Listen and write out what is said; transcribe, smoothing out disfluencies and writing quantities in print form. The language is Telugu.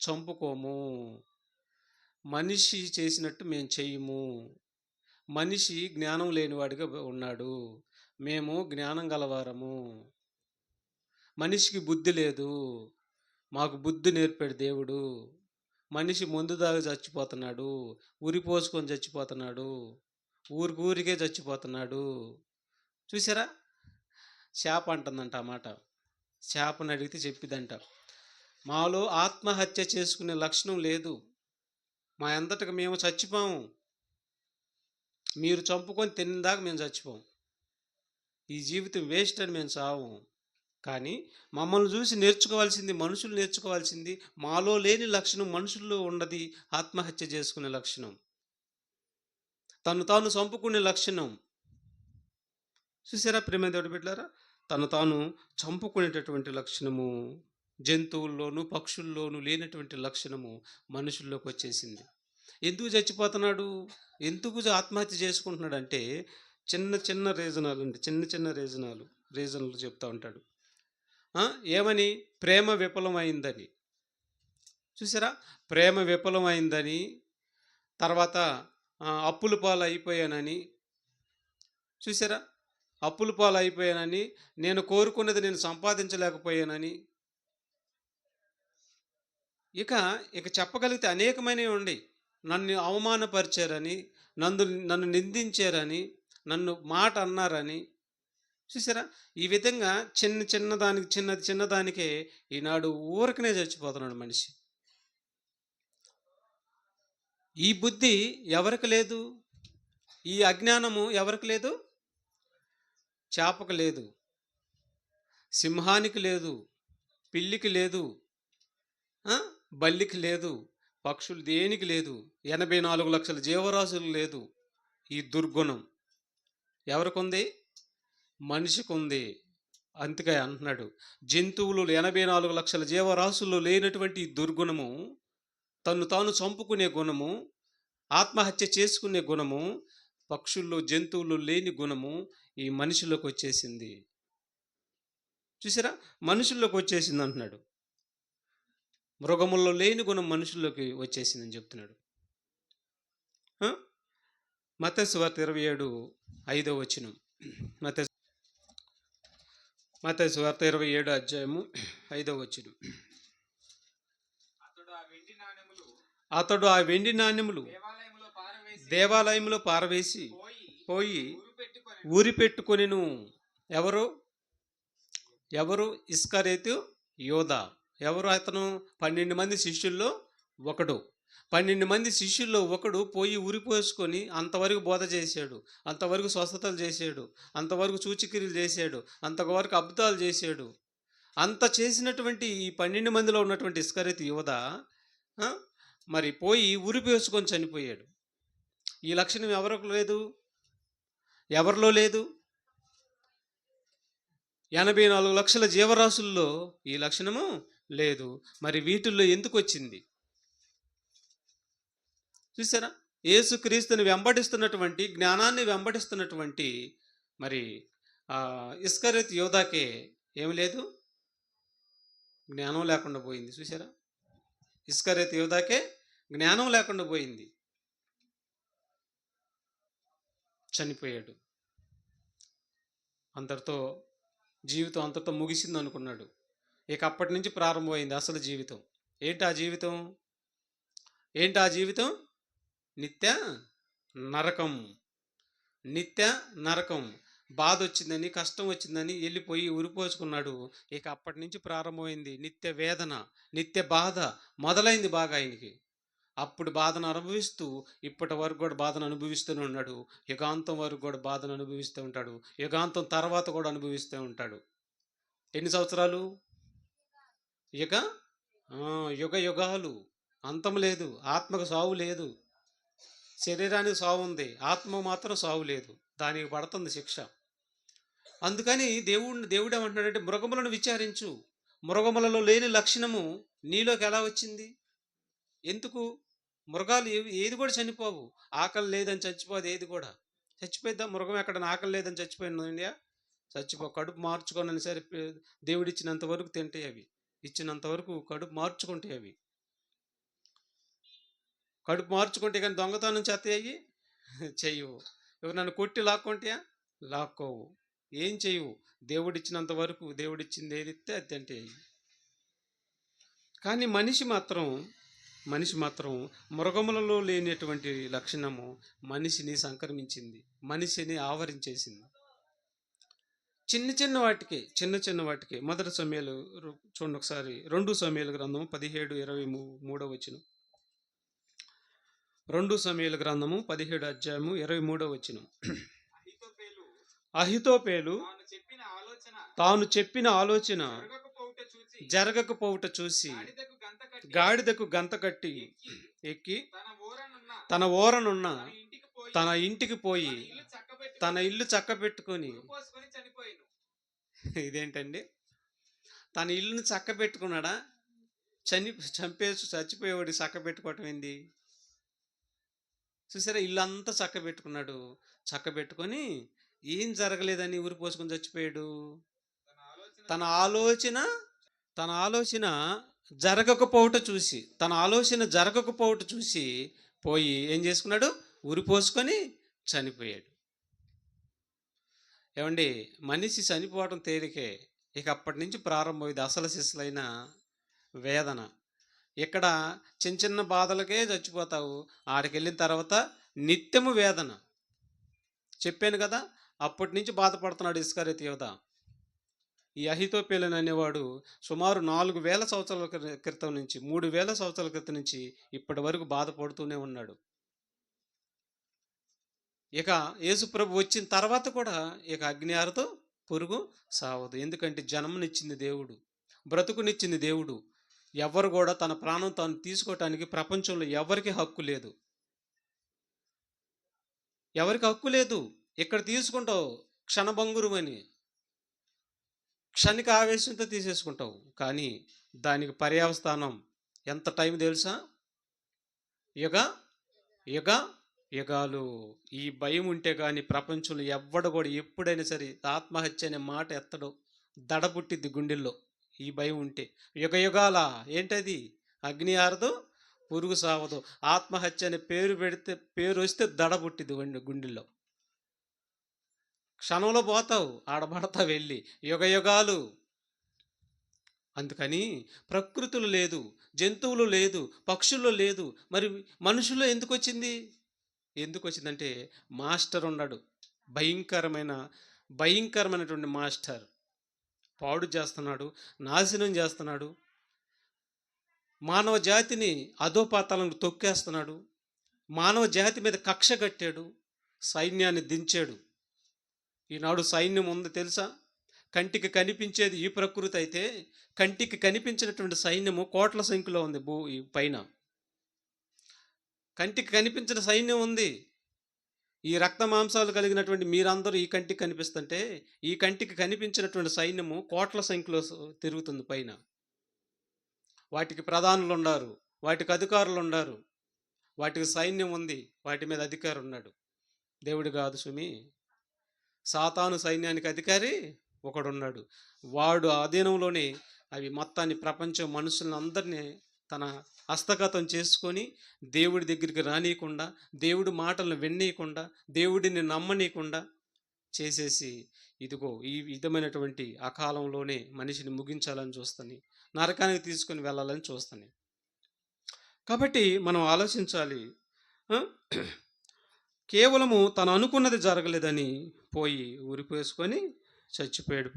చంపుకోము. మనిషి చేసినట్టు మేము చెయ్యము. మనిషి జ్ఞానం లేనివాడిగా ఉన్నాడు. మేము జ్ఞానం గలవారము. మనిషికి బుద్ధి లేదు. మాకు బుద్ధి నేర్పాడు దేవుడు. మనిషి మందు తాగి చచ్చిపోతున్నాడు. ఉరి పోసుకొని చచ్చిపోతున్నాడు. ఊరికే చచ్చిపోతున్నాడు. చూసారా? శాప అంటుందంట ఆ మాట. శాపని అడిగితే చెప్పిదంట, మాలో ఆత్మహత్య చేసుకునే లక్షణం లేదు. మా అంతటికి మేము చచ్చిపోము. మీరు చంపుకొని తిన్నదాకా మేము చచ్చిపోం. ఈ జీవితం వేస్ట్ అని మేము చావం. కానీ మమ్మల్ని చూసి నేర్చుకోవాల్సింది, మనుషులు నేర్చుకోవాల్సింది, మాలో లేని లక్షణం మనుషుల్లో ఉన్నది ఆత్మహత్య చేసుకునే లక్షణం, తను తాను చంపుకునే లక్షణం. చూసారా ప్రేమ దేవుడి బిడ్డలారా? తను తాను చంపుకునేటటువంటి లక్షణము జంతువుల్లోనూ పక్షుల్లోనూ లేనటువంటి లక్షణము మనుషుల్లోకి వచ్చేసింది. ఎందుకు చచ్చిపోతున్నాడు? ఎందుకు ఆత్మహత్య చేసుకుంటున్నాడు అంటే చిన్న చిన్న రీజనాలు అండి, చిన్న రీజన్లు చెప్తా ఉంటాడు. ఏమని? ప్రేమ విఫలమైందని. చూసారా? ప్రేమ విఫలమైందని, తర్వాత అప్పుల పాలు అయిపోయానని. చూసారా? అప్పుల పాలు అయిపోయానని, నేను కోరుకున్నది నేను సంపాదించలేకపోయానని. ఇక చెప్పగలిగితే అనేకమైనవి ఉండి, నన్ను అవమానపరిచారని, నన్ను నిందించారని, నన్ను మాట అన్నారని. చూసారా? ఈ విధంగా చిన్నదానికే ఈనాడు ఊరకనే చచ్చిపోతున్నాడు మనిషి. ఈ బుద్ధి ఎవరికి లేదు? ఈ అజ్ఞానము ఎవరికి లేదు? చేపకు లేదు, సింహానికి లేదు, పిల్లికి లేదు, బల్లికి లేదు, పక్షులు దేనికి లేదు, 84 లక్షల జీవరాశులు లేదు. ఈ దుర్గుణం ఎవరికుంది? మనిషికి ఉంది. అందుకే అంటున్నాడు, జంతువులు 84 లక్షల జీవరాశుల్లో లేనటువంటి ఈ దుర్గుణము, తను తాను చంపుకునే గుణము, ఆత్మహత్య చేసుకునే గుణము, పక్షుల్లో జంతువులు లేని గుణము ఈ మనిషిలోకి వచ్చేసింది. చూసారా? మనుషుల్లోకి వచ్చేసింది అంటున్నాడు. మృగముల్లో లేని గుణం మనుషుల్లోకి వచ్చేసిందని చెప్తున్నాడు. మత్తయి సువార్త 27:5 మత్తయి సువార్త 27:5. అతడు ఆ వెండి నాణెములు దేవాలయంలో పారవేసి పోయి ఊరి పెట్టుకొనెను. ఎవరు? ఇస్కరియోతు యోధా. ఎవరు అతను? 12 మంది శిష్యుల్లో ఒకడు. 12 మంది శిష్యుల్లో ఒకడు పోయి ఉరిపోసుకొని అంతవరకు బోధ చేశాడు, అంతవరకు స్వస్థతలు చేశాడు, అంతవరకు సూచక్రియలు చేశాడు, అంతవరకు అద్భుతాలు చేశాడు. అంత చేసినటువంటి ఈ 12 మందిలో ఉన్నటువంటి ఇస్కరియోతు యోధా మరి పోయి ఉరిపోసుకొని చనిపోయాడు. ఈ లక్షణం ఎవరిలో లేదు? 84 లక్షల జీవరాశుల్లో ఈ లక్షణము లేదు. మరి వీటిల్లో ఎందుకు వచ్చింది? చూసారా? యేసుక్రీస్తుని వెంబడిస్తున్నటువంటి, జ్ఞానాన్ని వెంబడిస్తున్నటువంటి మరి ఇస్కరియోతు యోధాకే ఏమి లేదు? జ్ఞానం లేకుండా పోయింది. చూసారా? ఇస్కరియోతు యోధాకే జ్ఞానం లేకుండా పోయింది, చనిపోయాడు. జీవితం అంతటితో ముగిసింది అనుకున్నాడు. ఇక అప్పటి నుంచి ప్రారంభమైంది అసలు జీవితం. ఏంటి ఆ జీవితం? నిత్య నరకం. బాధ వచ్చిందని, కష్టం వచ్చిందని వెళ్ళిపోయి ఉరిపోసుకున్నాడు. ఇక అప్పటి నుంచి ప్రారంభమైంది నిత్య వేదన, నిత్య బాధ మొదలైంది బాగా ఆయనకి. అప్పుడు బాధను అనుభవిస్తూ ఇప్పటి వరకు కూడా బాధను అనుభవిస్తూనే ఉన్నాడు. యుగాంతం వరకు కూడా బాధను అనుభవిస్తూ ఉంటాడు. యుగాంతం తర్వాత కూడా అనుభవిస్తూ ఉంటాడు. ఎన్ని సంవత్సరాలు? యుగాలు. అంతం లేదు. ఆత్మకు సావు లేదు. శరీరానికి సావు ఉంది, ఆత్మ మాత్రం సావు లేదు. దానికి పడుతుంది శిక్ష. అందుకని దేవుడు ఏమంటున్నాడంటే, మృగములను విచారించు. మృగములలో లేని లక్షణము నీలోకి ఎలా వచ్చింది? ఎందుకు? మృగాలు ఏది కూడా చనిపోవు. ఆకలి లేదని చచ్చిపోదు ఏది కూడా. చచ్చిపోయిద్దా మృగం? ఎక్కడ ఆకలి లేదని చచ్చిపోయింది? కడుపు మార్చుకోనని సరే దేవుడు ఇచ్చినంత వరకు తింటాయి అవి, ఇచ్చినంత వరకు కడుపు మార్చుకుంటాయి అవి. కడుపు మార్చుకుంటే కానీ దొంగతనం చేస్తాయి చెయ్యవు. ఎవరు నన్ను కొట్టి లాక్కుంటాయా? లాక్కోవు. ఏం చెయ్యవు. దేవుడిచ్చినంత వరకు దేవుడిచ్చింది ఏది ఇస్తే అది తింటాయి. కానీ మనిషి మాత్రం మృగములలో లేనటువంటి లక్షణము మనిషిని సంక్రమించింది, మనిషిని ఆవరించేసింది. చిన్న వాటికి మొదటి సమయాలు చూడండి ఒకసారి. 2 సమయాల గ్రంథము 17:23 వచనం. 2 సమయాల గ్రంథము 17 అధ్యాయము 23 వచనం. అహితోపేలు తాను చెప్పిన ఆలోచన జరగకపోవుట చూసి గాడిదకు గంత కట్టి ఎక్కి తన ఓరనున్న తన ఇంటికి పోయి తన ఇల్లు చక్కబెట్టుకొని. ఇదేంటండి? తన ఇల్లుని చక్కబెట్టుకున్నాడా? చచ్చిపోయేవాడు చక్కబెట్టుకోవటం ఏంది? చూసారా, ఇల్లు అంతా చక్కబెట్టుకున్నాడు. చక్కబెట్టుకొని ఏం జరగలేదని ఊరి పోసుకొని చచ్చిపోయాడు. తన ఆలోచన జరగకపోవట చూసి పోయి ఏం చేసుకున్నాడు? ఊరి పోసుకొని చనిపోయాడు. ఏమండి, మనిషి చనిపోవడం తేలికే, ఇక అప్పటి నుంచి ప్రారంభమైంది అసలు సిసలైన వేదన. ఇక్కడ చిన్న చిన్న బాధలకే చచ్చిపోతావు, ఆడికి వెళ్ళిన తర్వాత నిత్యము వేదన. చెప్పాను కదా, అప్పటి నుంచి బాధపడుతున్నాడు ఇస్కరియోతు యోధ. ఈ అహితోపేలు అనేవాడు సుమారు 4000 సంవత్సరాల క్రితం నుంచి 3000 సంవత్సరాల క్రితం నుంచి ఇప్పటి వరకు బాధపడుతూనే ఉన్నాడు. ఇక యేసుప్రభు వచ్చిన తర్వాత కూడా ఇక అగ్ని ఆరదు, పురుగు సావదు. ఎందుకంటే జన్మనిచ్చింది దేవుడు, బ్రతుకునిచ్చింది దేవుడు. ఎవరు కూడా తన ప్రాణం తాను తీసుకోవటానికి ప్రపంచంలో ఎవరికి హక్కు లేదు. ఇక్కడ తీసుకుంటావు క్షణభంగురమని, క్షణిక ఆవేశంతో తీసేసుకుంటావు. కానీ దానికి పర్యవస్థానం ఎంత టైం తెలుసా? యుగాలు. ఈ భయం ఉంటే కానీ ప్రపంచంలో ఎవ్వడు కూడా ఎప్పుడైనా సరే ఆత్మహత్య అనే మాట ఎత్తడు. దడ పుట్టిద్ది గుండెల్లో ఈ భయం ఉంటే. యుగాల ఏంటది? అగ్ని ఆరదు, పురుగు సావదు. ఆత్మహత్య అనే పేరు వస్తే దడ పుట్టిద్ది గుండెల్లో. క్షణంలో పోతావు, ఆడబడతావు వెళ్ళి. యుగాలు. అందుకని ప్రకృతులు లేదు, జంతువులు లేదు, పక్షుల్లో లేదు, మరి మనుషుల్లో ఎందుకు వచ్చిందంటే మాస్టర్ ఉన్నాడు, భయంకరమైనటువంటి మాస్టర్. పాడు చేస్తున్నాడు, నాశనం చేస్తున్నాడు, మానవ జాతిని అధోపాతాలను తొక్కేస్తున్నాడు, మానవ జాతి మీద కక్ష కట్టాడు, సైన్యాన్ని దించాడు. ఈనాడు సైన్యం ఉంది తెలుసా? కంటికి కనిపించేది ఈ ప్రకృతి అయితే, కంటికి కనిపించినటువంటి సైన్యము కోట్ల సంఖ్యలో ఉంది పైన. కంటికి కనిపించిన సైన్యం ఉంది. ఈ రక్త మాంసాలు కలిగినటువంటి మీరందరూ ఈ కంటికి కనిపిస్తుంటే, ఈ కంటికి కనిపించినటువంటి సైన్యము కోట్ల సంఖ్యలో తిరుగుతుంది పైన. వాటికి ప్రధానులు ఉన్నారు, వాటికి అధికారులు ఉన్నారు, వాటికి సైన్యం ఉంది, వాటి మీద అధికారి ఉన్నాడు. దేవుడు కాదు సుమి. సాతాను సైన్యానికి అధికారి ఒకడున్నాడు. వాడు అధీనంలోనే అవి మొత్తాన్ని ప్రపంచం మనుషులను అందరినీ తన హస్తగతం చేసుకొని దేవుడి దగ్గరికి రానియకుండా, దేవుడి మాటలను విన్నీయకుండా, దేవుడిని నమ్మనీయకుండా చేసేసి ఇదిగో ఈ విధమైనటువంటి అకాలంలోనే మనిషిని ముగించాలని చూస్తాను, నరకానికి తీసుకొని వెళ్ళాలని చూస్తాను. కాబట్టి మనం ఆలోచించాలి. కేవలము తను అనుకున్నది జరగలేదని పోయి ఉరిపోసుకొని చచ్చిపోయాడు.